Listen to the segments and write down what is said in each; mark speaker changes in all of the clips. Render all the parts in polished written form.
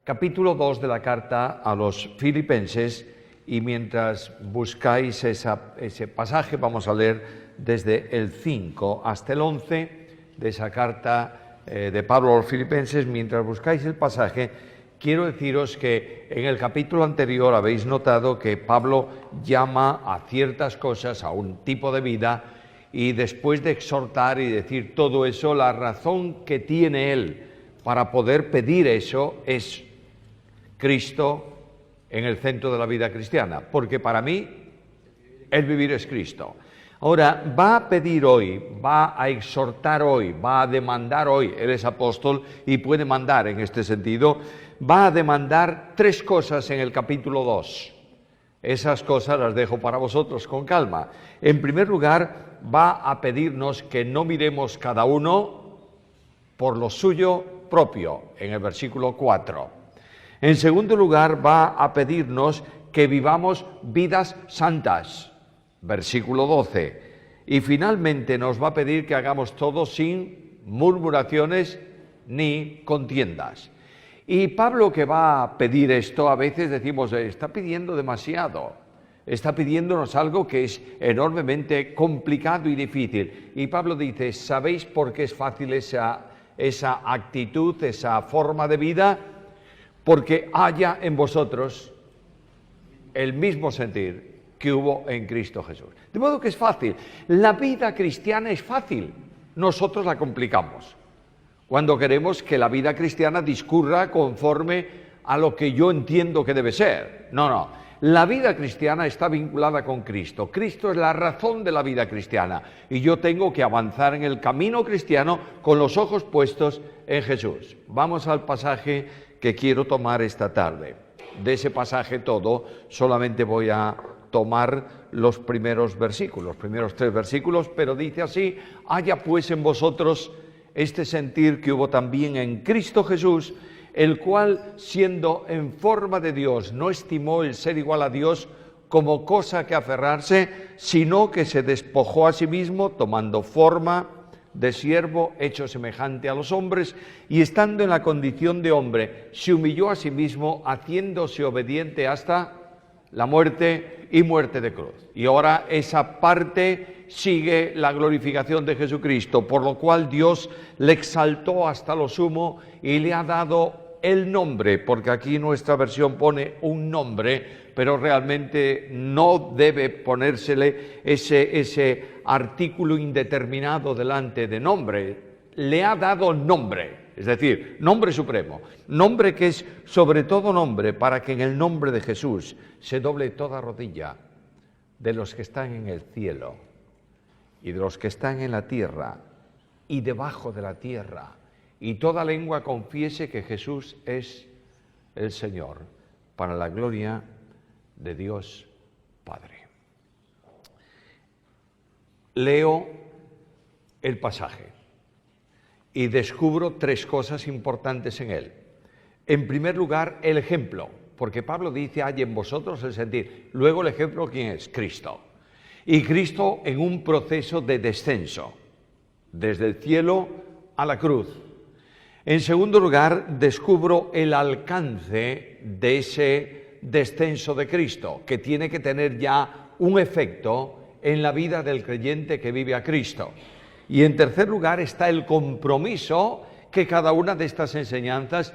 Speaker 1: capítulo 2 de la carta a los Filipenses, y mientras buscáis ese pasaje vamos a leer desde el 5 hasta el 11 de esa carta de Pablo a los Filipenses. Mientras buscáis el pasaje, quiero deciros que en el capítulo anterior habéis notado que Pablo llama a ciertas cosas, a un tipo de vida, y después de exhortar y decir todo eso, la razón que tiene él para poder pedir eso es Cristo en el centro de la vida cristiana, porque para mí el vivir es Cristo. Ahora, va a pedir hoy, va a exhortar hoy, va a demandar hoy, él es apóstol y puede mandar en este sentido, va a demandar tres cosas en el capítulo 2. Esas cosas las dejo para vosotros con calma. En primer lugar, va a pedirnos que no miremos cada uno por lo suyo propio, en el versículo 4. En segundo lugar, va a pedirnos que vivamos vidas santas, versículo 12. Y finalmente nos va a pedir que hagamos todo sin murmuraciones ni contiendas. Y Pablo, que va a pedir esto, a veces decimos, está pidiendo demasiado, está pidiéndonos algo que es enormemente complicado y difícil. Y Pablo dice, ¿sabéis por qué es fácil esa actitud, esa forma de vida? Porque haya en vosotros el mismo sentir que hubo en Cristo Jesús. De modo que es fácil. La vida cristiana es fácil, nosotros la complicamos. Cuando queremos que la vida cristiana discurra conforme a lo que yo entiendo que debe ser. No. La vida cristiana está vinculada con Cristo. Cristo es la razón de la vida cristiana. Y yo tengo que avanzar en el camino cristiano con los ojos puestos en Jesús. Vamos al pasaje que quiero tomar esta tarde. De ese pasaje todo, solamente voy a tomar los primeros versículos, los primeros 3 versículos, pero dice así: haya pues en vosotros este sentir que hubo también en Cristo Jesús, el cual, siendo en forma de Dios, no estimó el ser igual a Dios como cosa que aferrarse, sino que se despojó a sí mismo, tomando forma de siervo, hecho semejante a los hombres, y estando en la condición de hombre, se humilló a sí mismo, haciéndose obediente hasta la muerte y muerte de cruz. Y ahora esa parte sigue la glorificación de Jesucristo, por lo cual Dios le exaltó hasta lo sumo y le ha dado el nombre, porque aquí nuestra versión pone un nombre, pero realmente no debe ponérsele ese artículo indeterminado delante de nombre. Le ha dado nombre, es decir, nombre supremo, nombre que es sobre todo nombre, para que en el nombre de Jesús se doble toda rodilla de los que están en el cielo y de los que están en la tierra y debajo de la tierra, y toda lengua confiese que Jesús es el Señor, para la gloria de Dios Padre. Leo el pasaje y descubro 3 cosas importantes en él. En primer lugar, el ejemplo, porque Pablo dice, hay en vosotros el sentir. Luego el ejemplo, ¿quién es? Cristo. Y Cristo en un proceso de descenso, desde el cielo a la cruz. En segundo lugar, descubro el alcance de ese descenso de Cristo, que tiene que tener ya un efecto en la vida del creyente que vive a Cristo. Y en tercer lugar está el compromiso que cada una de estas enseñanzas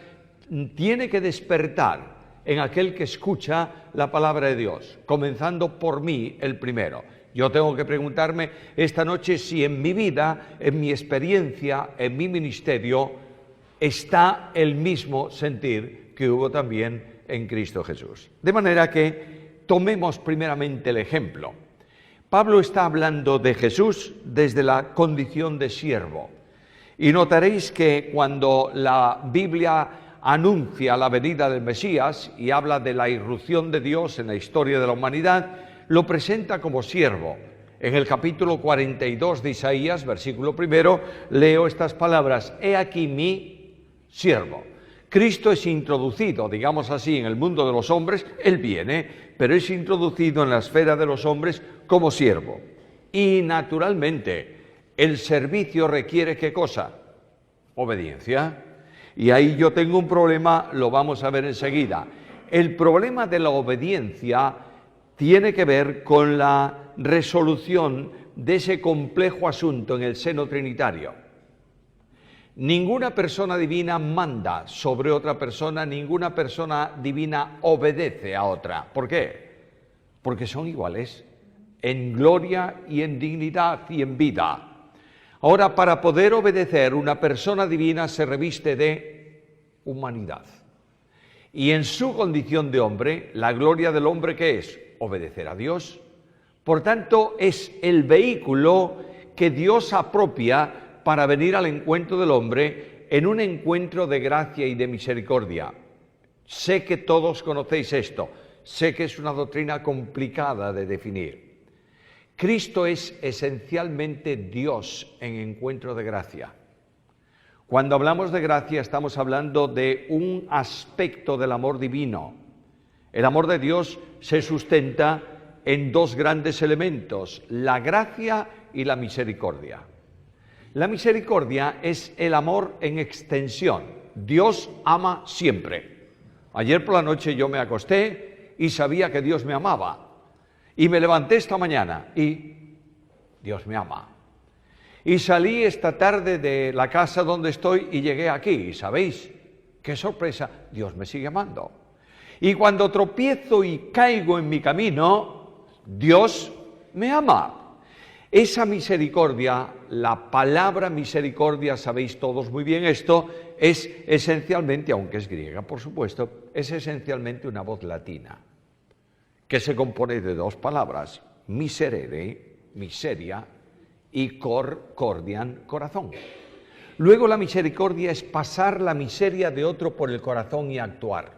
Speaker 1: tiene que despertar en aquel que escucha la palabra de Dios, comenzando por mí el primero. Yo tengo que preguntarme esta noche si en mi vida, en mi experiencia, en mi ministerio, está el mismo sentir que hubo también en Cristo Jesús. De manera que tomemos primeramente el ejemplo. Pablo está hablando de Jesús desde la condición de siervo. Y notaréis que cuando la Biblia anuncia la venida del Mesías y habla de la irrupción de Dios en la historia de la humanidad, lo presenta como siervo. En el capítulo 42 de Isaías, versículo 1, leo estas palabras: he aquí mi siervo. Cristo es introducido, digamos así, en el mundo de los hombres. Él viene, pero es introducido en la esfera de los hombres como siervo. Y naturalmente, el servicio requiere ¿qué cosa? Obediencia. Y ahí yo tengo un problema, lo vamos a ver enseguida. El problema de la obediencia tiene que ver con la resolución de ese complejo asunto en el seno trinitario. Ninguna persona divina manda sobre otra persona, ninguna persona divina obedece a otra. ¿Por qué? Porque son iguales en gloria y en dignidad y en vida. Ahora, para poder obedecer, una persona divina se reviste de humanidad. Y en su condición de hombre, la gloria del hombre, ¿qué es? Obedecer a Dios. Por tanto, es el vehículo que Dios apropia para venir al encuentro del hombre en un encuentro de gracia y de misericordia. Sé que todos conocéis esto, sé que es una doctrina complicada de definir. Cristo es esencialmente Dios en encuentro de gracia. Cuando hablamos de gracia estamos hablando de un aspecto del amor divino. El amor de Dios se sustenta en dos grandes elementos, la gracia y la misericordia. La misericordia es el amor en extensión. Dios ama siempre. Ayer por la noche yo me acosté y sabía que Dios me amaba. Y me levanté esta mañana y Dios me ama. Y salí esta tarde de la casa donde estoy y llegué aquí. ¿Y sabéis qué sorpresa? Dios me sigue amando. Y cuando tropiezo y caigo en mi camino, Dios me ama. Esa misericordia, la palabra misericordia, sabéis todos muy bien esto, es esencialmente, aunque es griega por supuesto, es esencialmente una voz latina, que se compone de dos palabras, miserere, miseria, y cordian, corazón. Luego la misericordia es pasar la miseria de otro por el corazón y actuar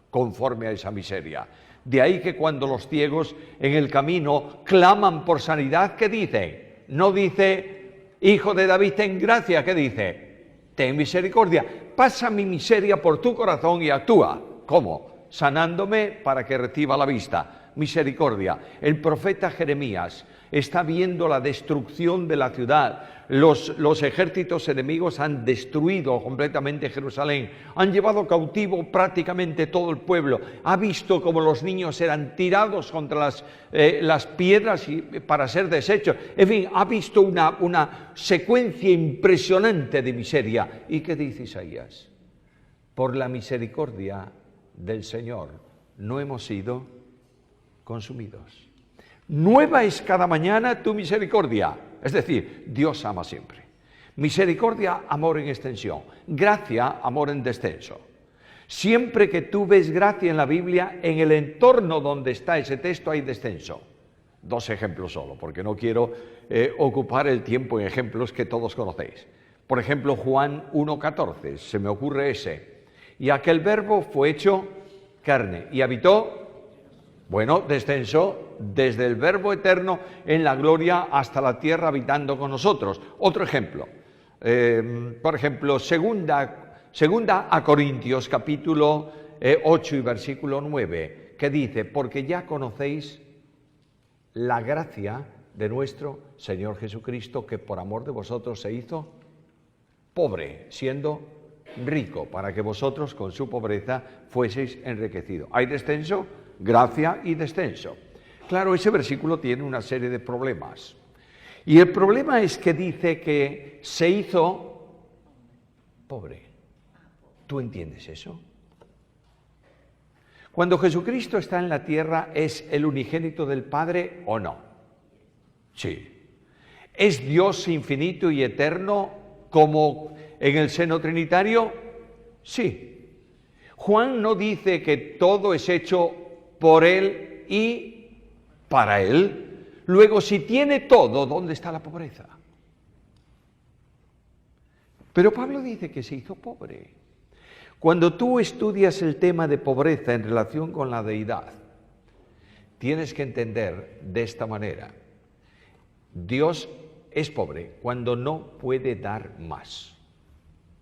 Speaker 1: conforme a esa miseria. De ahí que cuando los ciegos en el camino claman por sanidad, ¿qué dicen? No dice, hijo de David, ten gracia, ¿qué dice? Ten misericordia, pasa mi miseria por tu corazón y actúa. ¿Cómo? Sanándome para que reciba la vista. Misericordia. El profeta Jeremías está viendo la destrucción de la ciudad. Los ejércitos enemigos han destruido completamente Jerusalén, han llevado cautivo prácticamente todo el pueblo, ha visto cómo los niños eran tirados contra las piedras para ser deshechos. En fin, ha visto una secuencia impresionante de miseria. ¿Y qué dice Isaías? Por la misericordia del Señor no hemos sido consumidos. Nueva es cada mañana tu misericordia. Es decir, Dios ama siempre. Misericordia, amor en extensión. Gracia, amor en descenso. Siempre que tú ves gracia en la Biblia, en el entorno donde está ese texto hay descenso. Dos ejemplos solo, porque no quiero ocupar el tiempo en ejemplos que todos conocéis. Por ejemplo, Juan 1,14, se me ocurre ese. Y aquel verbo fue hecho carne y habitó. Bueno, descenso desde el Verbo eterno en la gloria hasta la tierra habitando con nosotros. Otro ejemplo, por ejemplo, segunda a Corintios, capítulo 8 y versículo 9, que dice, porque ya conocéis la gracia de nuestro Señor Jesucristo, que por amor de vosotros se hizo pobre, siendo rico, para que vosotros con su pobreza fueseis enriquecidos. ¿Hay descenso? Gracia y descenso. Claro, ese versículo tiene una serie de problemas. Y el problema es que dice que se hizo pobre. ¿Tú entiendes eso? Cuando Jesucristo está en la tierra, ¿es el unigénito del Padre o no? Sí. ¿Es Dios infinito y eterno como en el seno trinitario? Sí. Juan no dice que todo es hecho por Él y para Él. Luego, si tiene todo, ¿dónde está la pobreza? Pero Pablo dice que se hizo pobre. Cuando tú estudias el tema de pobreza en relación con la deidad, tienes que entender de esta manera. Dios es pobre cuando no puede dar más.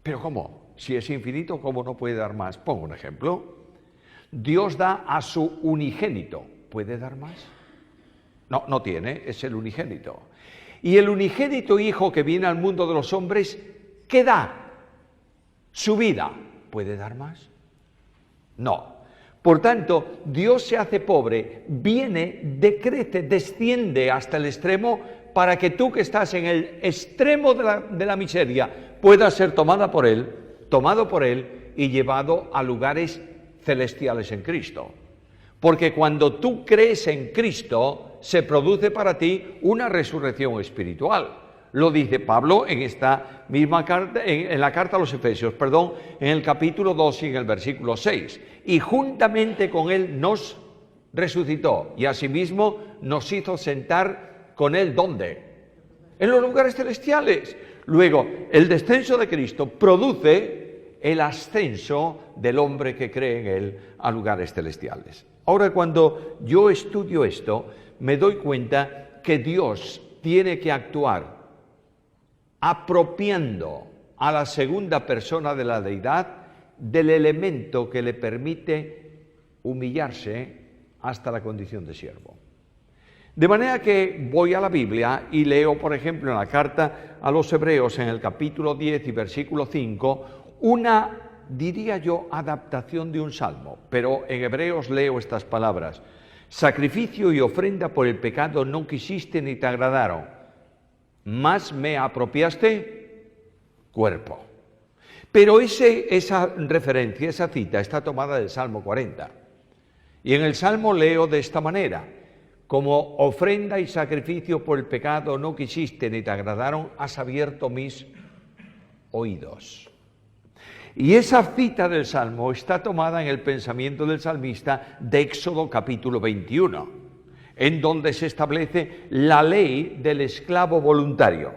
Speaker 1: ¿Pero cómo? Si es infinito, ¿cómo no puede dar más? Pongo un ejemplo. Dios da a su unigénito. ¿Puede dar más? No, no tiene, es el unigénito. Y el unigénito hijo que viene al mundo de los hombres, ¿qué da? Su vida. puede dar más? No. Por tanto, Dios se hace pobre, viene, decrece, desciende hasta el extremo para que tú que estás en el extremo de la miseria puedas ser tomado por Él y llevado a lugares celestiales en Cristo. Porque cuando tú crees en Cristo, se produce para ti una resurrección espiritual. Lo dice Pablo en esta misma carta, en la carta a los Efesios, en el capítulo 2 y en el versículo 6. Y juntamente con Él nos resucitó y asimismo nos hizo sentar con Él, ¿dónde? En los lugares celestiales. Luego, el descenso de Cristo produce el ascenso del hombre que cree en Él a lugares celestiales. Ahora, cuando yo estudio esto, me doy cuenta que Dios tiene que actuar apropiando a la segunda persona de la deidad del elemento que le permite humillarse hasta la condición de siervo. De manera que voy a la Biblia y leo, por ejemplo, en la carta a los Hebreos, en el capítulo 10 y versículo 5, una, diría yo, adaptación de un salmo, pero en Hebreos leo estas palabras: sacrificio y ofrenda por el pecado no quisiste ni te agradaron, más me apropiaste cuerpo. Pero esa referencia, esa cita, está tomada del Salmo 40. Y en el Salmo leo de esta manera: como ofrenda y sacrificio por el pecado no quisiste ni te agradaron, has abierto mis oídos. Y esa cita del Salmo está tomada en el pensamiento del salmista de Éxodo capítulo 21, en donde se establece la ley del esclavo voluntario.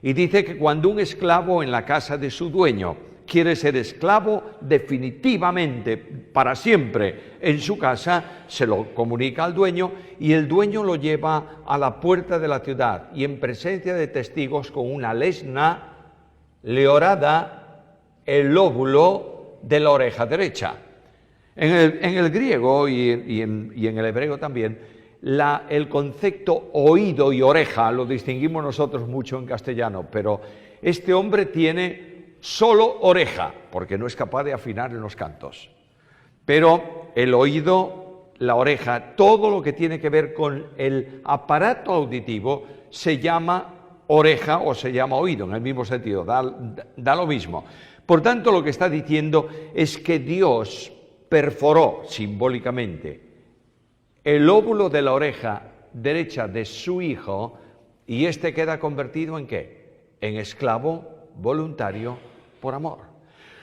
Speaker 1: Y dice que cuando un esclavo en la casa de su dueño quiere ser esclavo definitivamente, para siempre, en su casa, se lo comunica al dueño y el dueño lo lleva a la puerta de la ciudad y en presencia de testigos con una lesna le horada el lóbulo de la oreja derecha. En el griego y en el hebreo también, el concepto oído y oreja lo distinguimos nosotros mucho en castellano, pero este hombre tiene solo oreja, porque no es capaz de afinar en los cantos. Pero el oído, la oreja, todo lo que tiene que ver con el aparato auditivo se llama oreja o se llama oído, en el mismo sentido, da lo mismo. Por tanto, lo que está diciendo es que Dios perforó simbólicamente el lóbulo de la oreja derecha de su hijo y éste queda convertido ¿en qué? En esclavo voluntario por amor.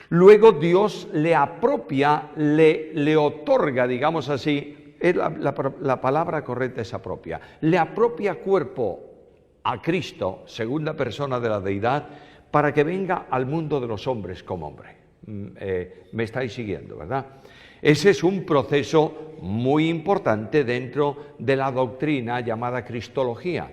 Speaker 1: Luego Dios le apropia, le otorga, digamos así, la palabra correcta es apropia, le apropia cuerpo a Cristo, segunda persona de la deidad, para que venga al mundo de los hombres como hombre. Me estáis siguiendo, ¿verdad? Ese es un proceso muy importante dentro de la doctrina llamada cristología.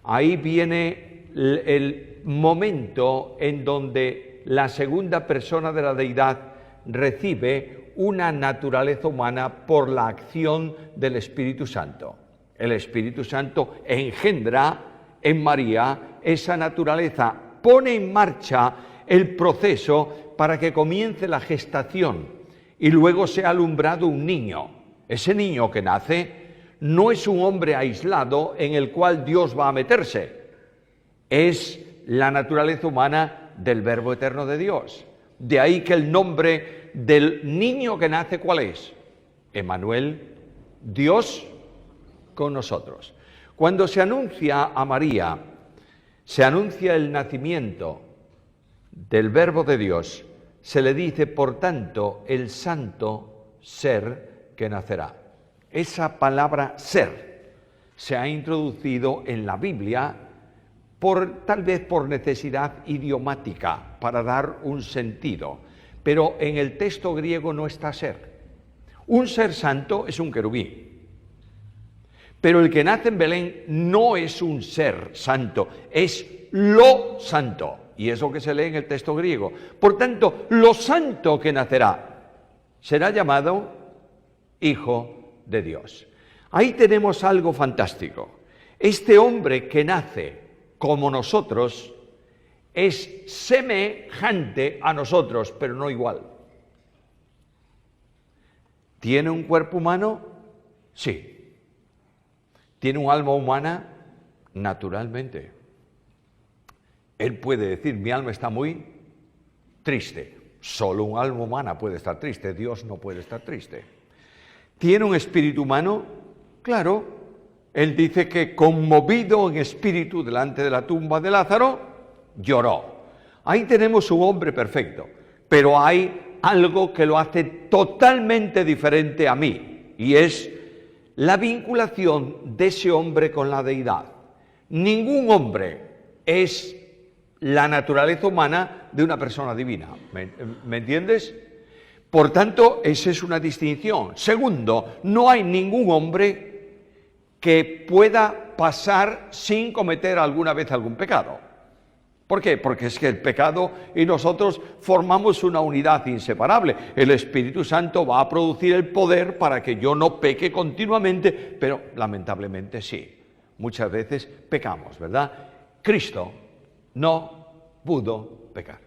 Speaker 1: Ahí viene el momento en donde la segunda persona de la deidad recibe una naturaleza humana por la acción del Espíritu Santo. El Espíritu Santo engendra en María esa naturaleza, pone en marcha el proceso para que comience la gestación y luego sea alumbrado un niño. Ese niño que nace no es un hombre aislado en el cual Dios va a meterse, es la naturaleza humana del Verbo eterno de Dios. De ahí que el nombre del niño que nace, ¿cuál es? Emmanuel, Dios con nosotros. Cuando se anuncia a María, se anuncia el nacimiento del Verbo de Dios, se le dice, por tanto, el santo ser que nacerá. Esa palabra ser se ha introducido en la Biblia tal vez por necesidad idiomática, para dar un sentido, pero en el texto griego no está ser. Un ser santo es un querubín, pero el que nace en Belén no es un ser santo, es lo santo. Y es lo que se lee en el texto griego. Por tanto, lo santo que nacerá será llamado Hijo de Dios. Ahí tenemos algo fantástico. Este hombre que nace como nosotros es semejante a nosotros, pero no igual. ¿Tiene un cuerpo humano? Sí. ¿Tiene un alma humana? Naturalmente. Él puede decir, mi alma está muy triste. Solo un alma humana puede estar triste, Dios no puede estar triste. ¿Tiene un espíritu humano? Claro. Él dice que conmovido en espíritu delante de la tumba de Lázaro, lloró. Ahí tenemos un hombre perfecto, pero hay algo que lo hace totalmente diferente a mí, y es la vinculación de ese hombre con la deidad. Ningún hombre es la naturaleza humana de una persona divina. ¿Me entiendes? Por tanto, esa es una distinción. Segundo, no hay ningún hombre que pueda pasar sin cometer alguna vez algún pecado. ¿Por qué? Porque es que el pecado y nosotros formamos una unidad inseparable. El Espíritu Santo va a producir el poder para que yo no peque continuamente, pero lamentablemente sí. Muchas veces pecamos, ¿verdad? Cristo no pudo pecar.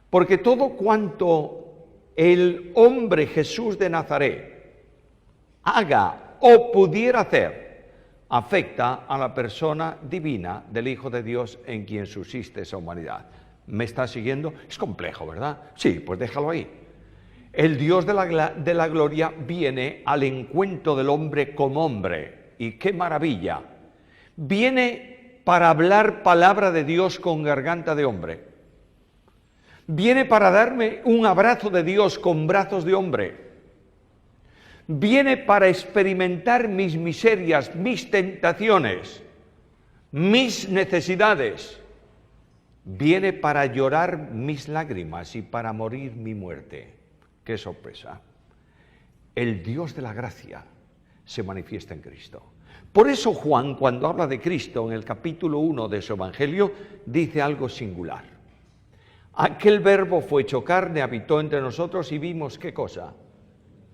Speaker 1: Porque todo cuanto el hombre Jesús de Nazaret haga o pudiera hacer, afecta a la persona divina del Hijo de Dios en quien subsiste esa humanidad. ¿Me está siguiendo? Es complejo, ¿verdad? Sí, pues déjalo ahí. El Dios de la gloria viene al encuentro del hombre como hombre. Y qué maravilla. Viene para hablar palabra de Dios con garganta de hombre. Viene para darme un abrazo de Dios con brazos de hombre. Viene para experimentar mis miserias, mis tentaciones, mis necesidades. Viene para llorar mis lágrimas y para morir mi muerte. ¡Qué sorpresa! El Dios de la gracia se manifiesta en Cristo. Por eso Juan, cuando habla de Cristo en el capítulo 1 de su Evangelio, dice algo singular. Aquel verbo fue hecho carne, habitó entre nosotros y vimos ¿qué cosa?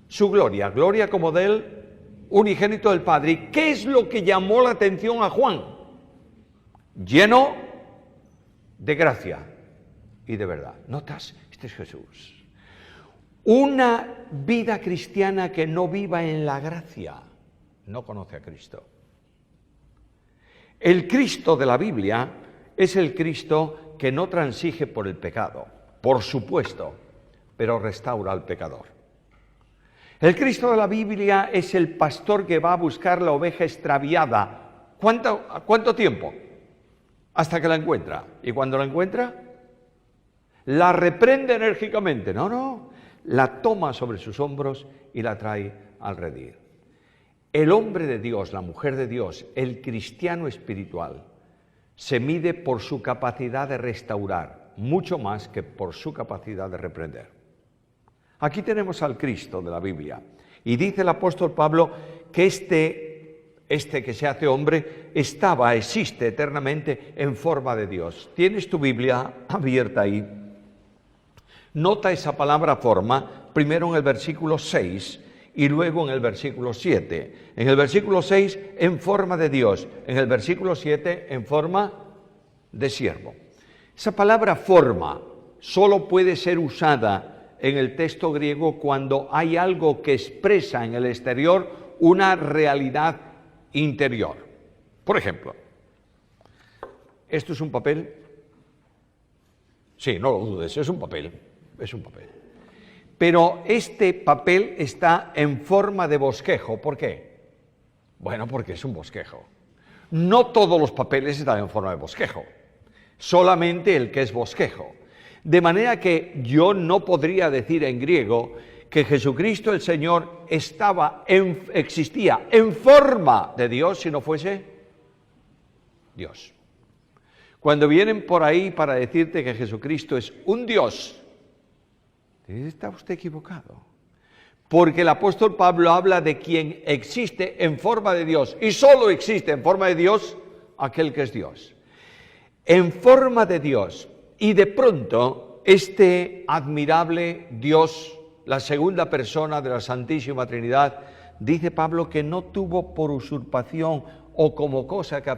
Speaker 1: Su gloria, gloria como del unigénito del Padre. ¿Y qué es lo que llamó la atención a Juan? Lleno de gracia y de verdad. ¿Notas? Este es Jesús. Una vida cristiana que no viva en la gracia no conoce a Cristo. El Cristo de la Biblia es el Cristo que no transige por el pecado, por supuesto, pero restaura al pecador. El Cristo de la Biblia es el pastor que va a buscar la oveja extraviada. ¿Cuánto tiempo? Hasta que la encuentra. ¿Y cuando la encuentra? La reprende enérgicamente. No, la toma sobre sus hombros y la trae al redil. El hombre de Dios, la mujer de Dios, el cristiano espiritual, se mide por su capacidad de restaurar, mucho más que por su capacidad de reprender. Aquí tenemos al Cristo de la Biblia y dice el apóstol Pablo que este que se hace hombre existe eternamente en forma de Dios. ¿Tienes tu Biblia abierta ahí? Nota esa palabra forma, primero en el versículo 6 y luego en el versículo 7. En el versículo 6 en forma de Dios, en el versículo 7 en forma de siervo. Esa palabra forma solo puede ser usada en el texto griego cuando hay algo que expresa en el exterior una realidad interior. Por ejemplo, ¿esto es un papel? Sí, no lo dudes, es un papel. Pero este papel está en forma de bosquejo. ¿Por qué? Bueno, porque es un bosquejo. No todos los papeles están en forma de bosquejo, solamente el que es bosquejo. De manera que yo no podría decir en griego que Jesucristo el Señor existía en forma de Dios si no fuese Dios. Cuando vienen por ahí para decirte que Jesucristo es un Dios, está usted equivocado. Porque el apóstol Pablo habla de quien existe en forma de Dios y solo existe en forma de Dios aquel que es Dios. En forma de Dios. Y de pronto, este admirable Dios, la segunda persona de la Santísima Trinidad, dice Pablo que no tuvo por usurpación o como cosa que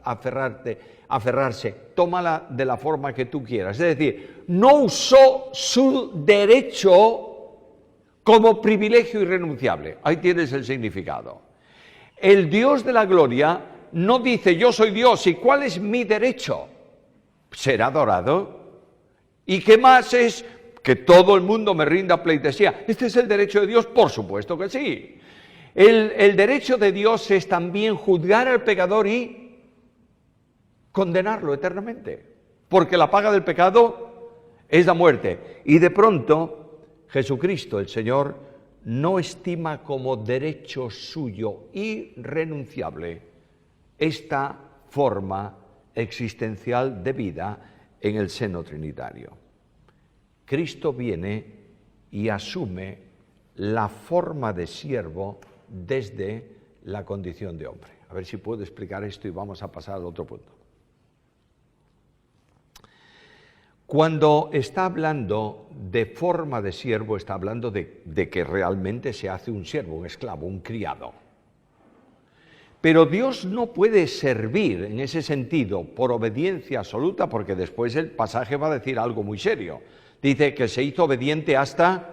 Speaker 1: aferrarse, tómala de la forma que tú quieras. Es decir, no usó su derecho como privilegio irrenunciable. Ahí tienes el significado. El Dios de la gloria no dice, yo soy Dios, ¿y cuál es mi derecho? Ser adorado. ¿Y qué más es? Que todo el mundo me rinda pleitesía. ¿Este es el derecho de Dios? Por supuesto que sí. El derecho de Dios es también juzgar al pecador y condenarlo eternamente. Porque la paga del pecado es la muerte. Y de pronto Jesucristo, el Señor, no estima como derecho suyo irrenunciable esta forma existencial de vida en el seno trinitario. Cristo viene y asume la forma de siervo desde la condición de hombre. A ver si puedo explicar esto y vamos a pasar al otro punto. Cuando está hablando de forma de siervo, está hablando de que realmente se hace un siervo, un esclavo, un criado. Pero Dios no puede servir en ese sentido por obediencia absoluta, porque después el pasaje va a decir algo muy serio. Dice que se hizo obediente hasta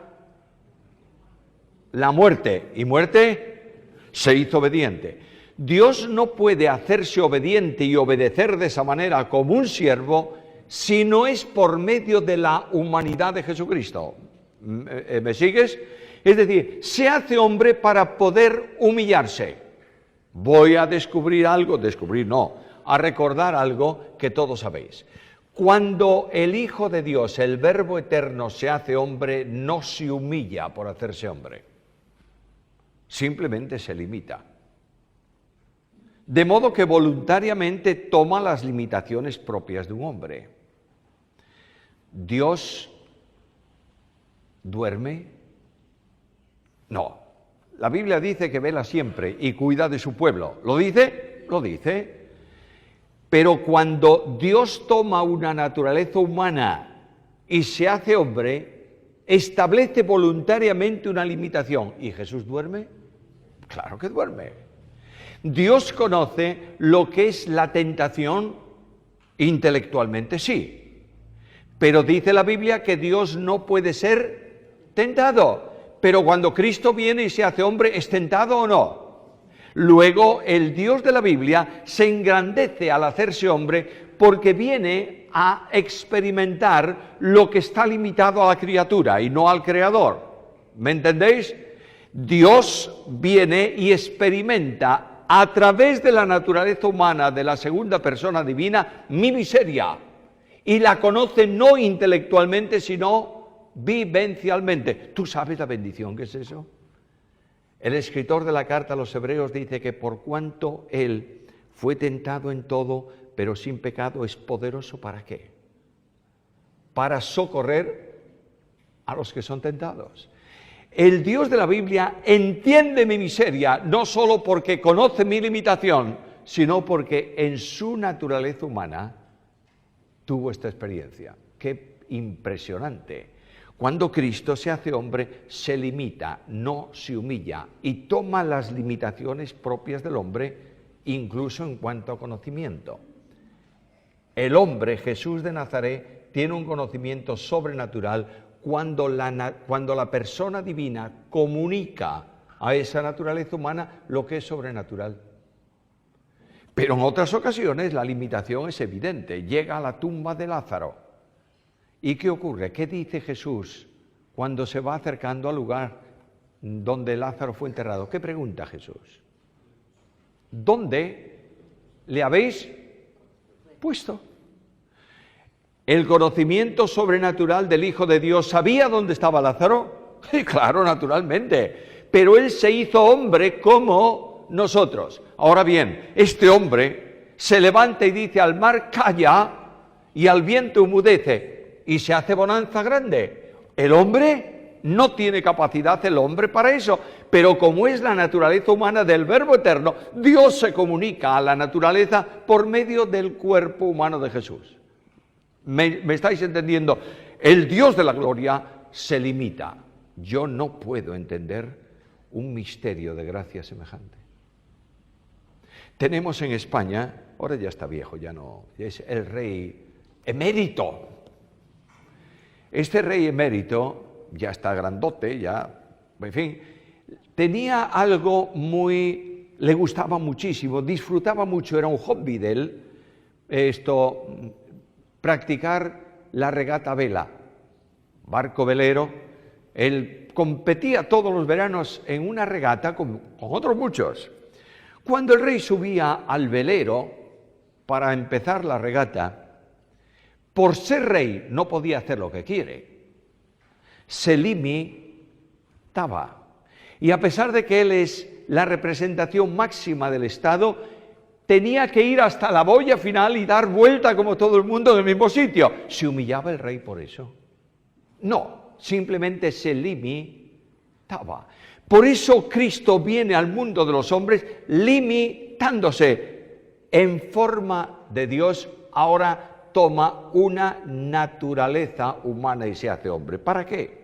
Speaker 1: la muerte, y muerte se hizo obediente. Dios no puede hacerse obediente y obedecer de esa manera como un siervo si no es por medio de la humanidad de Jesucristo. ¿Me sigues? Es decir, se hace hombre para poder humillarse. Voy a descubrir algo, a recordar algo que todos sabéis. Cuando el Hijo de Dios, el Verbo eterno, se hace hombre, no se humilla por hacerse hombre. Simplemente se limita. De modo que voluntariamente toma las limitaciones propias de un hombre. ¿Dios duerme? No. La Biblia dice que vela siempre y cuida de su pueblo. ¿Lo dice? Lo dice. Pero cuando Dios toma una naturaleza humana y se hace hombre, establece voluntariamente una limitación. ¿Y Jesús duerme? Claro que duerme. Dios conoce lo que es la tentación intelectualmente, sí. Pero dice la Biblia que Dios no puede ser tentado. Pero cuando Cristo viene y se hace hombre, ¿es tentado o no? Luego, el Dios de la Biblia se engrandece al hacerse hombre porque viene a experimentar lo que está limitado a la criatura y no al Creador. ¿Me entendéis? Dios viene y experimenta a través de la naturaleza humana de la segunda persona divina mi miseria y la conoce no intelectualmente sino vivencialmente. ¿Tú sabes la bendición que es eso? El escritor de la carta a los Hebreos dice que por cuanto Él fue tentado en todo, pero sin pecado, es poderoso ¿para qué? Para socorrer a los que son tentados. El Dios de la Biblia entiende mi miseria, no solo porque conoce mi limitación, sino porque en su naturaleza humana tuvo esta experiencia. ¡Qué impresionante! Cuando Cristo se hace hombre, se limita, no se humilla y toma las limitaciones propias del hombre, incluso en cuanto a conocimiento. El hombre, Jesús de Nazaret, tiene un conocimiento sobrenatural cuando la persona divina comunica a esa naturaleza humana lo que es sobrenatural. Pero en otras ocasiones la limitación es evidente. Llega a la tumba de Lázaro. ¿Y qué ocurre? ¿Qué dice Jesús cuando se va acercando al lugar donde Lázaro fue enterrado? ¿Qué pregunta Jesús? ¿Dónde le habéis puesto? ¿El conocimiento sobrenatural del Hijo de Dios sabía dónde estaba Lázaro? Sí, claro, naturalmente. Pero Él se hizo hombre como nosotros. Ahora bien, este hombre se levanta y dice al mar, calla, y al viento humudece. Y se hace bonanza grande. El hombre no tiene capacidad, el hombre para eso, pero como es la naturaleza humana del Verbo eterno, Dios se comunica a la naturaleza por medio del cuerpo humano de Jesús. ¿Me estáis entendiendo? El Dios de la gloria se limita. Yo no puedo entender un misterio de gracia semejante. Tenemos en España, ahora ya está viejo, ya no, ya es el rey emérito. Este rey emérito ya está grandote, ya, en fin, tenía algo le gustaba muchísimo, disfrutaba mucho, era un hobby de él, practicar la regata a vela, barco velero. Él competía todos los veranos en una regata con otros muchos. Cuando el rey subía al velero para empezar la regata, por ser rey no podía hacer lo que quiere. Se limitaba. Y a pesar de que él es la representación máxima del Estado, tenía que ir hasta la boya final y dar vuelta como todo el mundo en el mismo sitio. ¿Se humillaba el rey por eso? No, simplemente se limitaba. Por eso Cristo viene al mundo de los hombres limitándose. En forma de Dios, ahora toma una naturaleza humana y se hace hombre. ¿Para qué?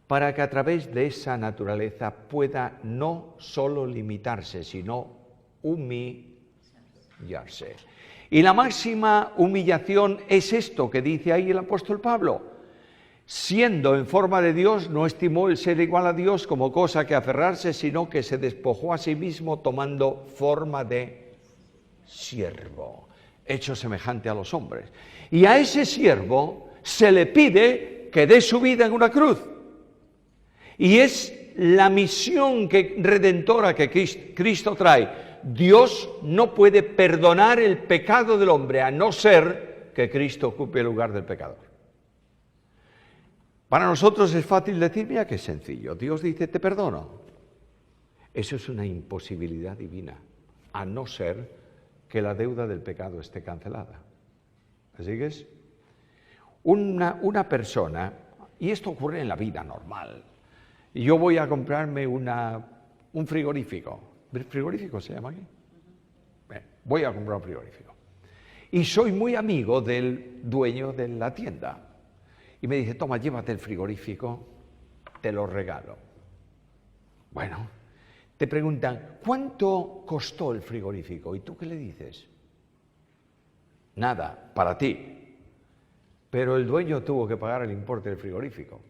Speaker 1: Para que a través de esa naturaleza pueda no solo limitarse, sino humillarse. Y la máxima humillación es esto que dice ahí el apóstol Pablo. Siendo en forma de Dios, no estimó el ser igual a Dios como cosa que aferrarse, sino que se despojó a sí mismo tomando forma de siervo, hecho semejante a los hombres. Y a ese siervo se le pide que dé su vida en una cruz. Y es la misión redentora que Cristo trae. Dios no puede perdonar el pecado del hombre a no ser que Cristo ocupe el lugar del pecador. Para nosotros es fácil decir, mira qué sencillo, Dios dice, te perdono. Eso es una imposibilidad divina, a no ser que la deuda del pecado esté cancelada. ¿Me sigues? Una persona, y esto ocurre en la vida normal, yo voy a comprarme un frigorífico. ¿Frigorífico se llama aquí? Voy a comprar un frigorífico. Y soy muy amigo del dueño de la tienda. Y me dice, toma, llévate el frigorífico, te lo regalo. Bueno, te preguntan, ¿cuánto costó el frigorífico? ¿Y tú qué le dices? Nada, para ti. Pero el dueño tuvo que pagar el importe del frigorífico.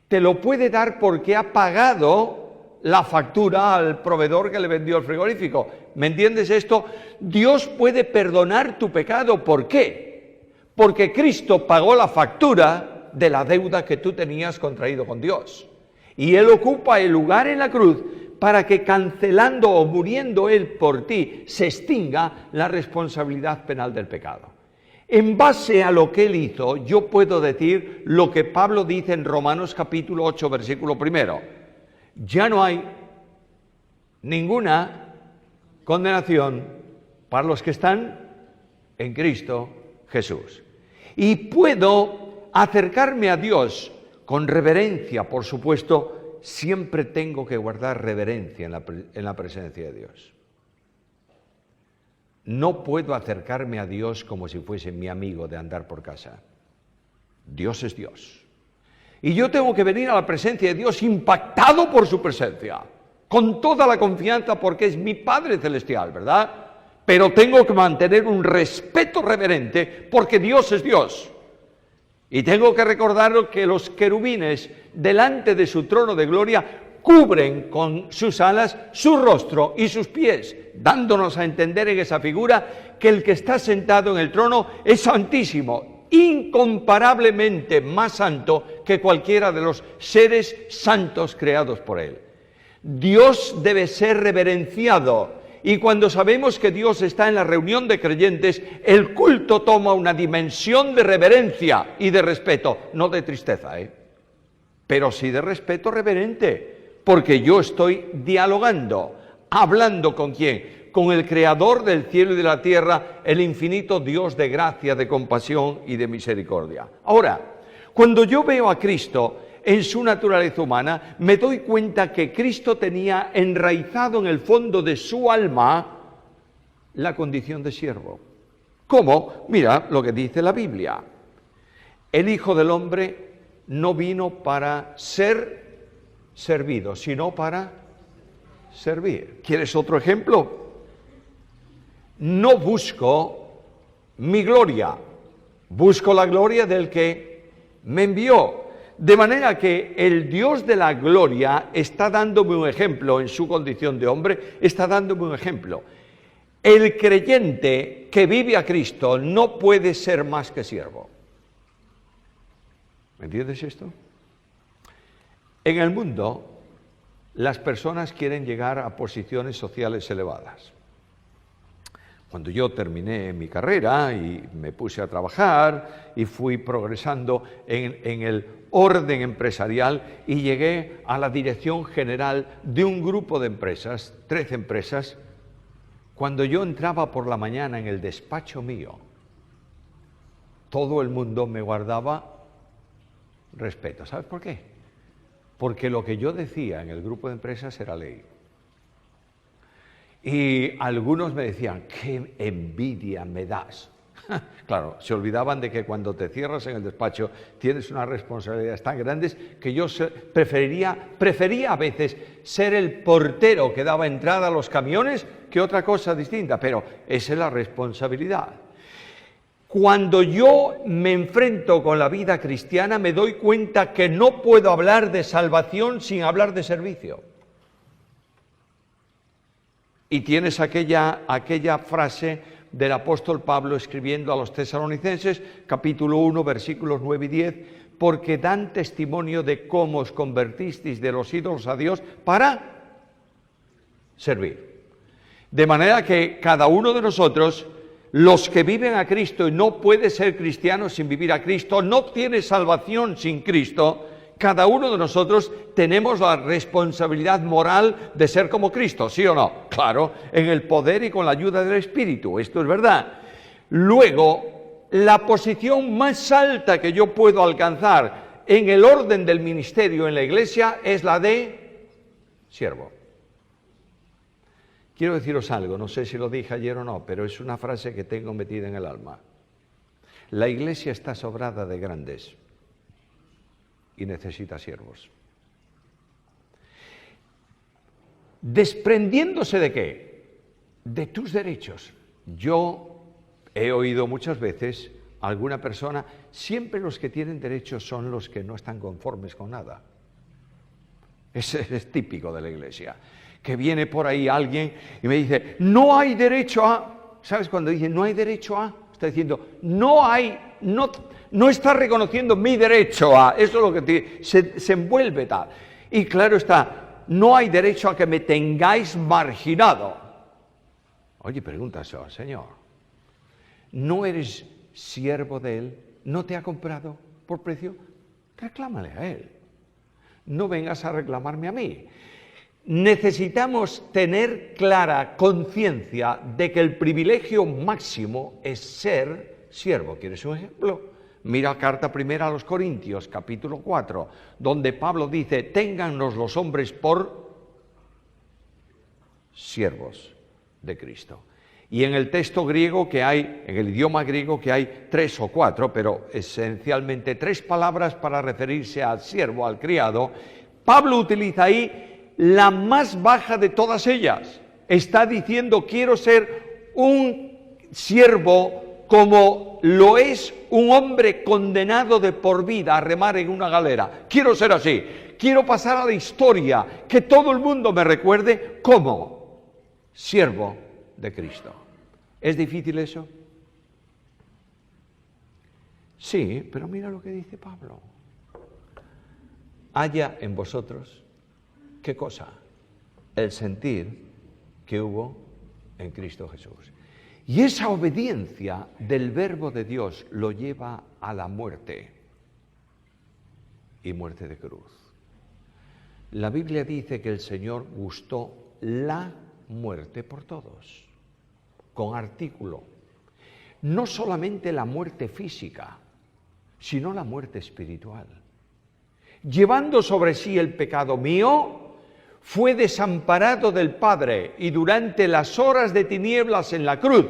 Speaker 1: Te lo puede dar porque ha pagado la factura al proveedor que le vendió el frigorífico. ¿Me entiendes esto? Dios puede perdonar tu pecado. ¿Por qué? Porque Cristo pagó la factura de la deuda que tú tenías contraído con Dios. Y Él ocupa el lugar en la cruz para que cancelando o muriendo Él por ti se extinga la responsabilidad penal del pecado. En base a lo que Él hizo, yo puedo decir lo que Pablo dice en Romanos capítulo 8, versículo 1. Ya no hay ninguna condenación para los que están en Cristo Jesús. Y puedo acercarme a Dios con reverencia, por supuesto, siempre tengo que guardar reverencia en la presencia de Dios. No puedo acercarme a Dios como si fuese mi amigo de andar por casa. Dios es Dios. Y yo tengo que venir a la presencia de Dios impactado por su presencia, con toda la confianza porque es mi Padre Celestial, ¿verdad? Pero tengo que mantener un respeto reverente porque Dios es Dios. Y tengo que recordar que los querubines delante de su trono de gloria cubren con sus alas su rostro y sus pies, dándonos a entender en esa figura que el que está sentado en el trono es santísimo, incomparablemente más santo que cualquiera de los seres santos creados por él. Dios debe ser reverenciado. Y cuando sabemos que Dios está en la reunión de creyentes, el culto toma una dimensión de reverencia y de respeto, no de tristeza, pero sí de respeto reverente, porque yo estoy dialogando, hablando ¿con quién? Con el Creador del cielo y de la tierra, el infinito Dios de gracia, de compasión y de misericordia. Ahora, cuando yo veo a Cristo en su naturaleza humana, me doy cuenta que Cristo tenía enraizado en el fondo de su alma la condición de siervo. ¿Cómo? Mira lo que dice la Biblia. El Hijo del Hombre no vino para ser servido, sino para servir. ¿Quieres otro ejemplo? no busco mi gloria, busco la gloria del que me envió. De manera que el Dios de la gloria está dándome un ejemplo en su condición de hombre, está dándome un ejemplo. El creyente que vive a Cristo no puede ser más que siervo. ¿Me entiendes esto? En el mundo, las personas quieren llegar a posiciones sociales elevadas. Cuando yo terminé mi carrera y me puse a trabajar y fui progresando en el orden empresarial y llegué a la dirección general de un grupo de empresas, 13 empresas, cuando yo entraba por la mañana en el despacho mío, todo el mundo me guardaba respeto. ¿Sabes por qué? Porque lo que yo decía en el grupo de empresas era ley. Y algunos me decían, qué envidia me das. Claro, se olvidaban de que cuando te cierras en el despacho tienes unas responsabilidades tan grandes que yo prefería a veces ser el portero que daba entrada a los camiones que otra cosa distinta, pero esa es la responsabilidad. Cuando yo me enfrento con la vida cristiana me doy cuenta que no puedo hablar de salvación sin hablar de servicio. Y tienes aquella frase del apóstol Pablo escribiendo a los tesalonicenses, capítulo 1, versículos 9 y 10, porque dan testimonio de cómo os convertisteis de los ídolos a Dios para servir. De manera que cada uno de nosotros, los que viven a Cristo, y no puede ser cristiano sin vivir a Cristo, no tiene salvación sin Cristo, cada uno de nosotros tenemos la responsabilidad moral de ser como Cristo, ¿sí o no? Claro, en el poder y con la ayuda del Espíritu, esto es verdad. Luego, la posición más alta que yo puedo alcanzar en el orden del ministerio en la Iglesia es la de siervo. Quiero deciros algo, no sé si lo dije ayer o no, pero es una frase que tengo metida en el alma. La Iglesia está sobrada de grandes y necesita siervos. ¿Desprendiéndose de qué? De tus derechos. Yo he oído muchas veces a alguna persona, siempre los que tienen derechos son los que no están conformes con nada. Ese es típico de la Iglesia. Que viene por ahí alguien y me dice, no hay derecho a... ¿Sabes cuando dice no hay derecho a? Está diciendo, no está reconociendo mi derecho a... Eso es lo que se envuelve tal. Y claro está, no hay derecho a que me tengáis marginado. Oye, pregúntaselo al Señor. ¿No eres siervo de Él? ¿No te ha comprado por precio? Reclámale a Él. No vengas a reclamarme a mí. Necesitamos tener clara conciencia de que el privilegio máximo es ser siervo. ¿Quieres un ejemplo? Mira carta primera a los Corintios, capítulo 4, donde Pablo dice, téngannos los hombres por siervos de Cristo. Y en el texto griego que hay, en el idioma griego que hay 3 o 4, pero esencialmente 3 palabras para referirse al siervo, al criado, Pablo utiliza ahí la más baja de todas ellas. Está diciendo, quiero ser un siervo como lo es un hombre condenado de por vida a remar en una galera. Quiero ser así. Quiero pasar a la historia, que todo el mundo me recuerde como siervo de Cristo. ¿Es difícil eso? Sí, pero mira lo que dice Pablo. Haya en vosotros... ¿Qué cosa? El sentir que hubo en Cristo Jesús. Y esa obediencia del verbo de Dios lo lleva a la muerte. Y muerte de cruz. La Biblia dice que el Señor gustó la muerte por todos. Con artículo. No solamente la muerte física, sino la muerte espiritual. Llevando sobre sí el pecado mío, fue desamparado del Padre y durante las horas de tinieblas en la cruz,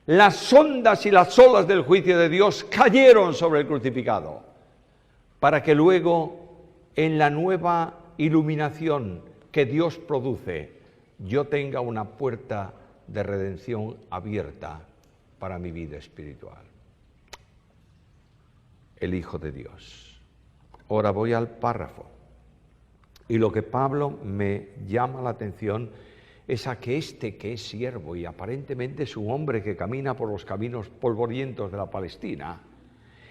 Speaker 1: las ondas y las olas del juicio de Dios cayeron sobre el crucificado, para que luego en la nueva iluminación que Dios produce, yo tenga una puerta de redención abierta para mi vida espiritual. El Hijo de Dios. Ahora voy al párrafo. Y lo que Pablo me llama la atención es a que este que es siervo y aparentemente es un hombre que camina por los caminos polvorientos de la Palestina,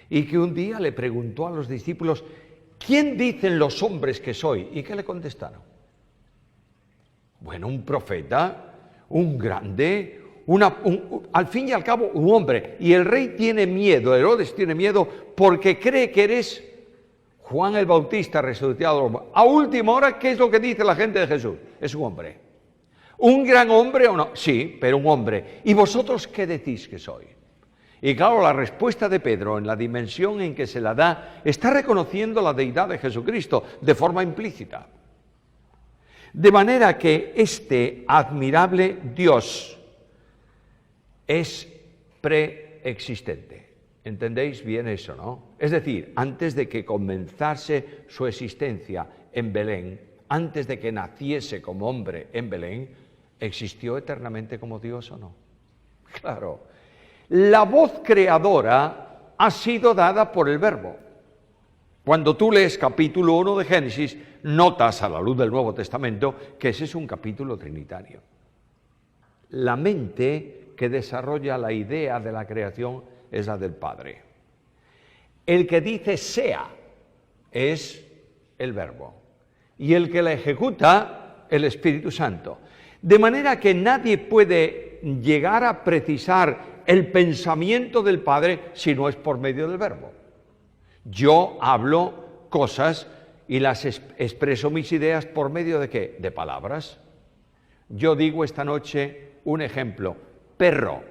Speaker 1: y que un día le preguntó a los discípulos, ¿quién dicen los hombres que soy? ¿Y qué le contestaron? Bueno, un profeta, un grande, al fin y al cabo un hombre. Y el rey tiene miedo, Herodes tiene miedo porque cree que eres Juan el Bautista resucitado. A última hora, ¿qué es lo que dice la gente de Jesús? Es un hombre. ¿Un gran hombre o no? Sí, pero un hombre. ¿Y vosotros qué decís que soy? Y claro, la respuesta de Pedro, en la dimensión en que se la da, está reconociendo la deidad de Jesucristo de forma implícita. De manera que este admirable Dios es preexistente. ¿Entendéis bien eso, no? Es decir, antes de que comenzase su existencia en Belén, antes de que naciese como hombre en Belén, ¿existió eternamente como Dios o no? Claro. La voz creadora ha sido dada por el Verbo. Cuando tú lees capítulo 1 de Génesis, notas a la luz del Nuevo Testamento que ese es un capítulo trinitario. La mente que desarrolla la idea de la creación es la del Padre. El que dice sea es el Verbo. Y el que la ejecuta, el Espíritu Santo. De manera que nadie puede llegar a precisar el pensamiento del Padre si no es por medio del Verbo. Yo hablo cosas y las expreso mis ideas por medio de ¿qué? De palabras. Yo digo esta noche un ejemplo, perro.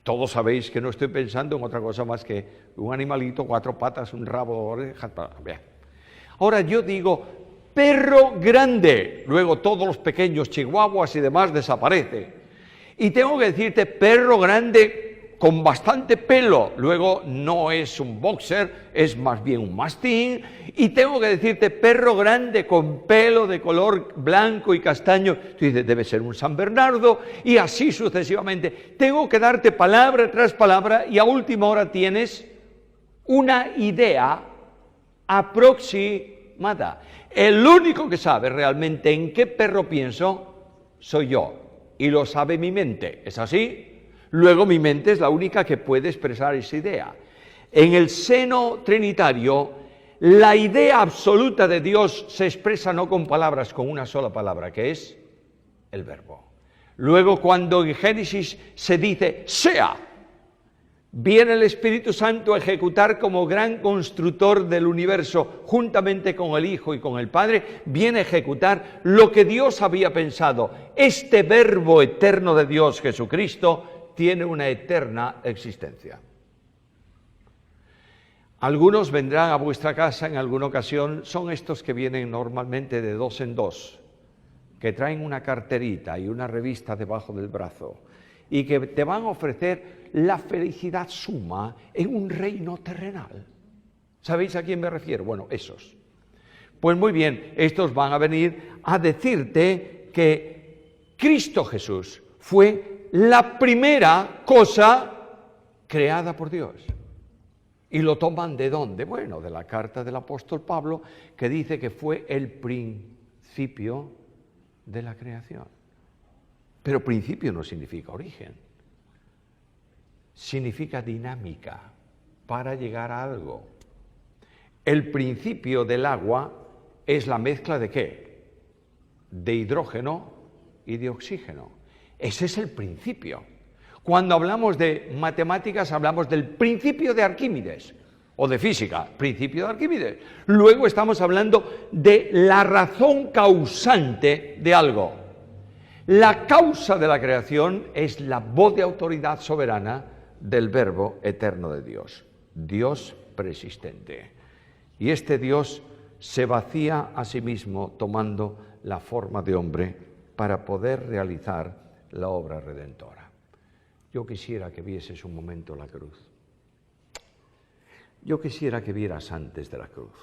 Speaker 1: Todos sabéis que no estoy pensando en otra cosa más que un animalito, 4 patas, un rabo, orejas. Ahora yo digo perro grande, luego todos los pequeños chihuahuas y demás desaparecen. Y tengo que decirte perro grande con bastante pelo, luego no es un boxer, es más bien un mastín, y tengo que decirte perro grande con pelo de color blanco y castaño, tú dices, debe ser un San Bernardo, y así sucesivamente. Tengo que darte palabra tras palabra, y a última hora tienes una idea aproximada. El único que sabe realmente en qué perro pienso, soy yo, y lo sabe mi mente, ¿es así? Luego mi mente es la única que puede expresar esa idea. En el seno trinitario, la idea absoluta de Dios se expresa no con palabras, con una sola palabra, que es el Verbo. Luego cuando en Génesis se dice sea, viene el Espíritu Santo a ejecutar como gran constructor del universo, juntamente con el Hijo y con el Padre, viene a ejecutar lo que Dios había pensado. Este Verbo eterno de Dios, Jesucristo, tiene una eterna existencia. Algunos vendrán a vuestra casa en alguna ocasión, son estos que vienen normalmente de 2 en 2, que traen una carterita y una revista debajo del brazo y que te van a ofrecer la felicidad suma en un reino terrenal. ¿Sabéis a quién me refiero? Bueno, esos. Pues muy bien, estos van a venir a decirte que Cristo Jesús fue la primera cosa creada por Dios. ¿Y lo toman de dónde? Bueno, de la carta del apóstol Pablo, que dice que fue el principio de la creación. Pero principio no significa origen. Significa dinámica, para llegar a algo. El principio del agua es la mezcla ¿de qué? De hidrógeno y de oxígeno. Ese es el principio. Cuando hablamos de matemáticas, hablamos del principio de Arquímedes, o de física, principio de Arquímedes. Luego estamos hablando de la razón causante de algo. La causa de la creación es la voz de autoridad soberana del Verbo eterno de Dios, Dios preexistente. Y este Dios se vacía a sí mismo tomando la forma de hombre para poder realizar la obra redentora. Yo quisiera que vieses un momento la cruz. Yo quisiera que vieras antes de la cruz.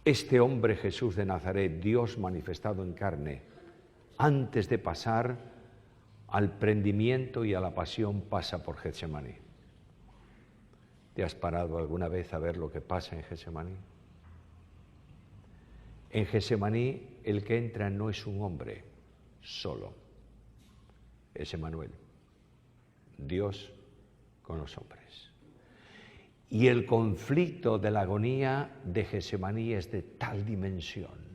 Speaker 1: Este hombre Jesús de Nazaret, Dios manifestado en carne, antes de pasar al prendimiento y a la pasión, pasa por Getsemaní. ¿Te has parado alguna vez a ver lo que pasa en Getsemaní? En Getsemaní el que entra no es un hombre solo, es Emmanuel, Dios con los hombres. Y el conflicto de la agonía de Getsemaní es de tal dimensión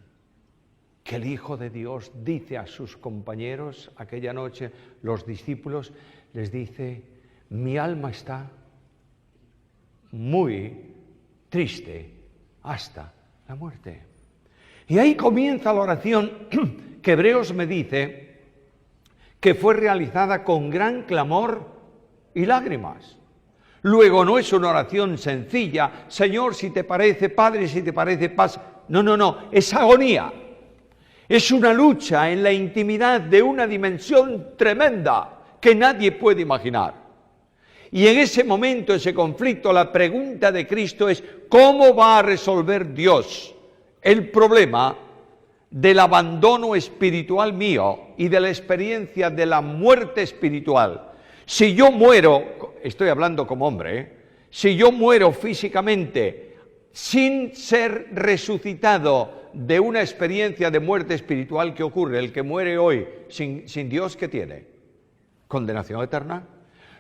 Speaker 1: que el Hijo de Dios dice a sus compañeros aquella noche, los discípulos, les dice: mi alma está muy triste hasta la muerte. Y ahí comienza la oración que Hebreos me dice que fue realizada con gran clamor y lágrimas. Luego no es una oración sencilla, Señor, si te parece, Padre, si te parece, paz. No, es agonía. Es una lucha en la intimidad de una dimensión tremenda que nadie puede imaginar. Y en ese momento, ese conflicto, la pregunta de Cristo es: ¿cómo va a resolver Dios el problema del abandono espiritual mío y de la experiencia de la muerte espiritual? Si yo muero, estoy hablando como hombre, si yo muero físicamente sin ser resucitado de una experiencia de muerte espiritual, ¿qué ocurre? El que muere hoy sin Dios, ¿qué tiene? Condenación eterna.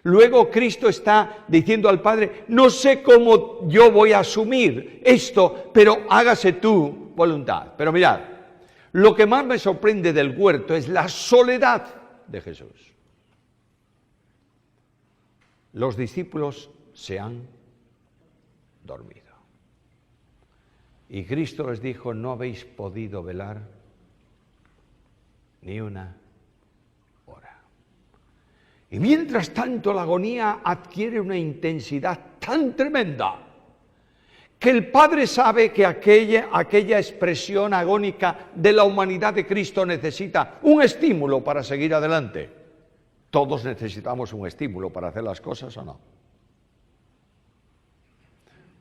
Speaker 1: Luego Cristo está diciendo al Padre: no sé cómo yo voy a asumir esto, pero hágase tu voluntad. Pero mirad, lo que más me sorprende del huerto es la soledad de Jesús. Los discípulos se han dormido. Y Cristo les dijo: no habéis podido velar ni una hora. Y mientras tanto la agonía adquiere una intensidad tan tremenda que el Padre sabe que aquella expresión agónica de la humanidad de Cristo necesita un estímulo para seguir adelante. Todos necesitamos un estímulo para hacer las cosas, ¿o no?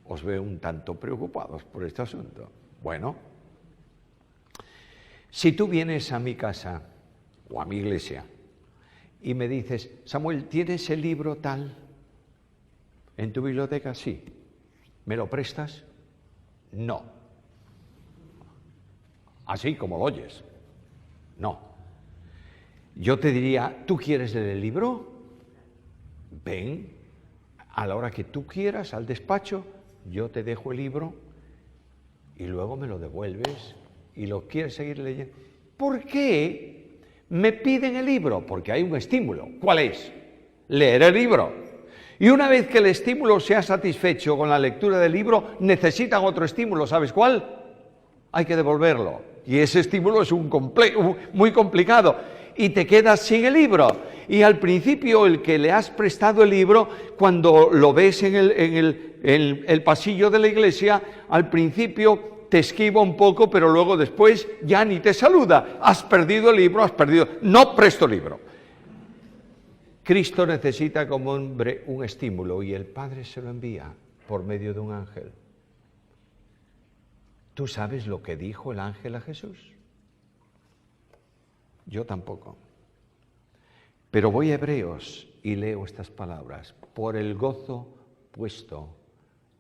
Speaker 1: Os veo un tanto preocupados por este asunto. Bueno, si tú vienes a mi casa o a mi iglesia y me dices: Samuel, ¿tienes el libro tal en tu biblioteca? Sí. ¿Me lo prestas? No. Así como lo oyes. No. Yo te diría: ¿tú quieres leer el libro? Ven a la hora que tú quieras al despacho, yo te dejo el libro y luego me lo devuelves y lo quieres seguir leyendo. ¿Por qué me piden el libro? Porque hay un estímulo. ¿Cuál es? Leer el libro. Y una vez que el estímulo se ha satisfecho con la lectura del libro, necesitan otro estímulo. ¿Sabes cuál? Hay que devolverlo. Y ese estímulo es muy complicado. Y te quedas sin el libro. Y al principio el que le has prestado el libro, cuando lo ves en el pasillo de la iglesia, al principio te esquiva un poco, pero luego después ya ni te saluda. Has perdido el libro, no presto libro. Cristo necesita como hombre un estímulo y el Padre se lo envía por medio de un ángel. ¿Tú sabes lo que dijo el ángel a Jesús? Yo tampoco. Pero voy a Hebreos y leo estas palabras. Por el gozo puesto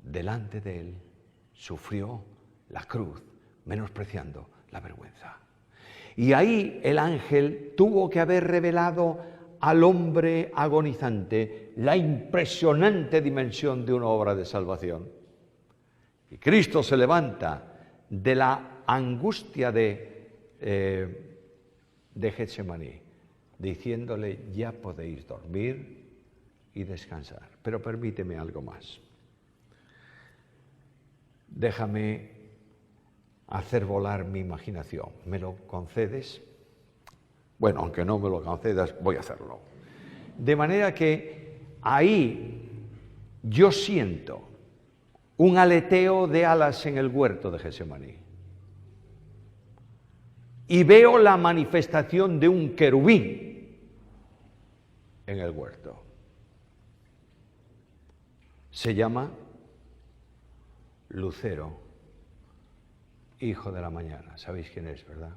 Speaker 1: delante de él, sufrió la cruz, menospreciando la vergüenza. Y ahí el ángel tuvo que haber revelado al hombre agonizante la impresionante dimensión de una obra de salvación. Y Cristo se levanta de la angustia de Getsemaní, diciéndole: ya podéis dormir y descansar. Pero permíteme algo más. Déjame hacer volar mi imaginación. ¿Me lo concedes? Bueno, aunque no me lo concedas, voy a hacerlo. De manera que ahí yo siento un aleteo de alas en el huerto de Getsemaní. Y veo la manifestación de un querubín en el huerto. Se llama Lucero, hijo de la mañana. ¿Sabéis quién es, verdad?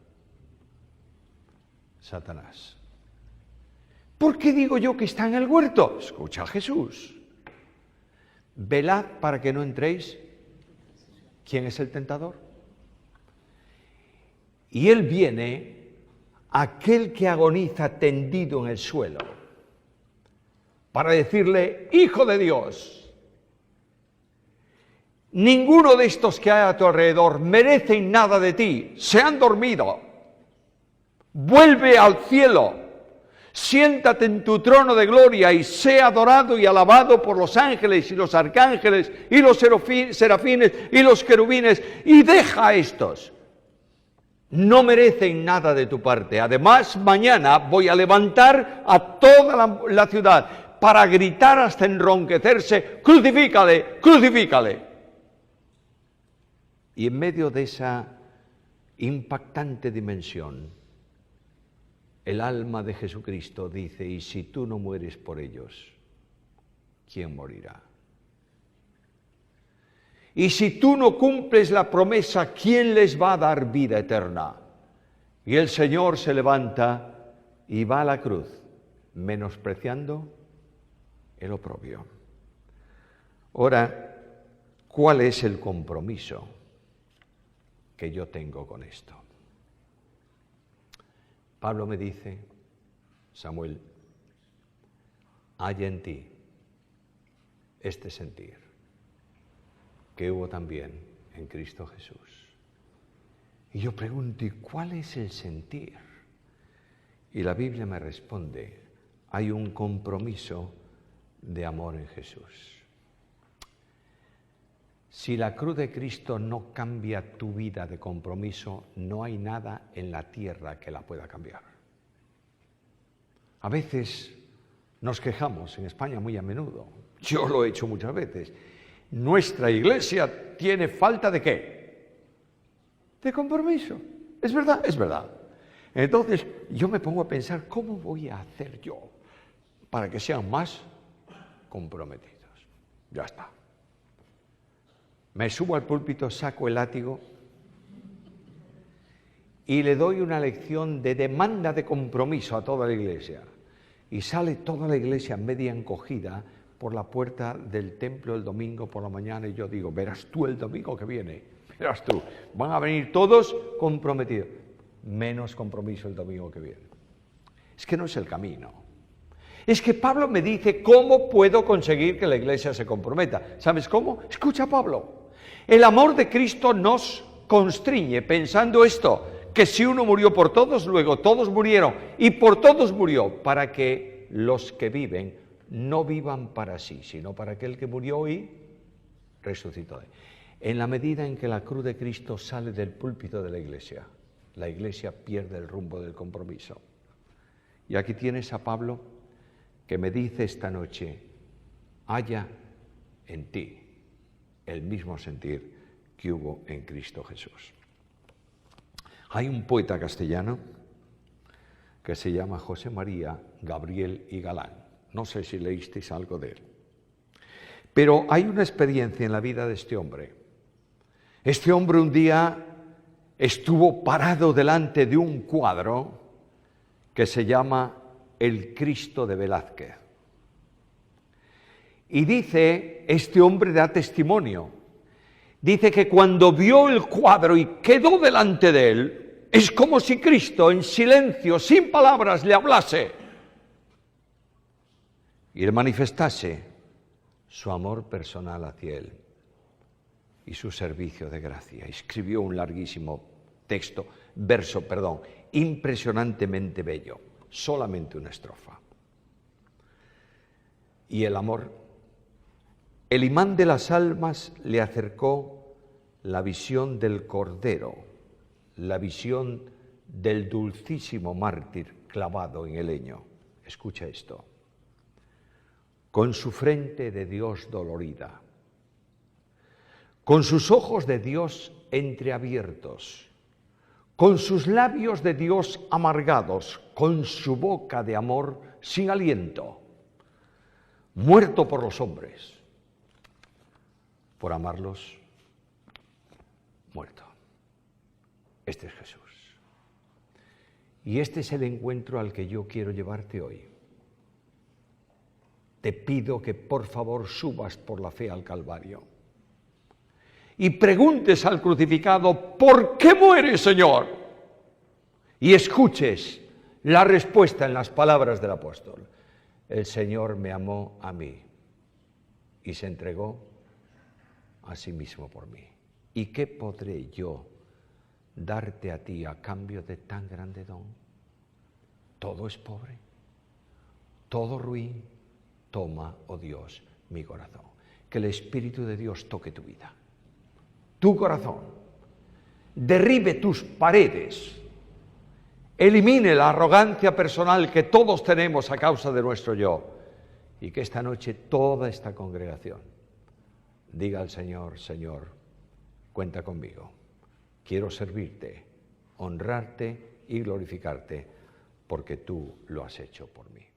Speaker 1: Satanás. ¿Por qué digo yo que está en el huerto? Escucha a Jesús. Velad para que no entréis. ¿Quién es el tentador? Y él viene, aquel que agoniza tendido en el suelo, para decirle: Hijo de Dios, ninguno de estos que hay a tu alrededor merecen nada de ti, se han dormido. Vuelve al cielo, siéntate en tu trono de gloria y sea adorado y alabado por los ángeles y los arcángeles y los serafines y los querubines, y deja a estos. No merecen nada de tu parte. Además, mañana voy a levantar a toda la ciudad para gritar hasta enronquecerse: crucifícale, crucifícale. Y en medio de esa impactante dimensión, el alma de Jesucristo dice: y si tú no mueres por ellos, ¿quién morirá? Y si tú no cumples la promesa, ¿quién les va a dar vida eterna? Y el Señor se levanta y va a la cruz, menospreciando el oprobio. Ahora, ¿cuál es el compromiso que yo tengo con esto? Pablo me dice: Samuel, hay en ti este sentir que hubo también en Cristo Jesús. Y yo pregunto: ¿y cuál es el sentir? Y la Biblia me responde: hay un compromiso de amor en Jesús. Si la cruz de Cristo no cambia tu vida de compromiso, no hay nada en la tierra que la pueda cambiar. A veces nos quejamos en España muy a menudo. Yo lo he hecho muchas veces. Nuestra iglesia tiene falta ¿de qué? De compromiso. ¿Es verdad? Es verdad. Entonces yo me pongo a pensar: ¿cómo voy a hacer yo para que sean más comprometidos? Ya está. Me subo al púlpito, saco el látigo y le doy una lección de demanda de compromiso a toda la iglesia. Y sale toda la iglesia media encogida por la puerta del templo el domingo por la mañana, y yo digo: verás tú el domingo que viene, verás tú, van a venir todos comprometidos. Menos compromiso el domingo que viene. Es que no es el camino. Es que Pablo me dice: ¿cómo puedo conseguir que la iglesia se comprometa? ¿Sabes cómo? Escucha, Pablo. El amor de Cristo nos constriñe pensando esto: que si uno murió por todos, luego todos murieron, y por todos murió, para que los que viven no vivan para sí, sino para aquel que murió y resucitó. En la medida en que la cruz de Cristo sale del púlpito de la iglesia pierde el rumbo del compromiso. Y aquí tienes a Pablo que me dice esta noche: haya en ti el mismo sentir que hubo en Cristo Jesús. Hay un poeta castellano que se llama José María Gabriel y Galán. No sé si leísteis algo de él. Pero hay una experiencia en la vida de este hombre. Este hombre un día estuvo parado delante de un cuadro que se llama El Cristo de Velázquez. Y dice, este hombre da testimonio, dice que cuando vio el cuadro y quedó delante de él, es como si Cristo en silencio, sin palabras, le hablase y le manifestase su amor personal hacia él y su servicio de gracia. Escribió un larguísimo verso, impresionantemente bello, solamente una estrofa. Y el amor, el imán de las almas, le acercó la visión del Cordero, la visión del dulcísimo mártir clavado en el leño. Escucha esto: con su frente de Dios dolorida, con sus ojos de Dios entreabiertos, con sus labios de Dios amargados, con su boca de amor sin aliento, muerto por los hombres, por amarlos, muerto. Este es Jesús. Y este es el encuentro al que yo quiero llevarte hoy. Te pido que por favor subas por la fe al Calvario y preguntes al crucificado, ¿por qué mueres, Señor? Y escuches la respuesta en las palabras del apóstol. El Señor me amó a mí y se entregó a sí mismo por mí. ¿Y qué podré yo darte a ti a cambio de tan grande don? Todo es pobre, todo ruin. Toma, oh Dios, mi corazón. Que el Espíritu de Dios toque tu vida, tu corazón, derribe tus paredes, elimine la arrogancia personal que todos tenemos a causa de nuestro yo, y que esta noche toda esta congregación diga al Señor, Señor, cuenta conmigo, quiero servirte, honrarte y glorificarte, porque tú lo has hecho por mí.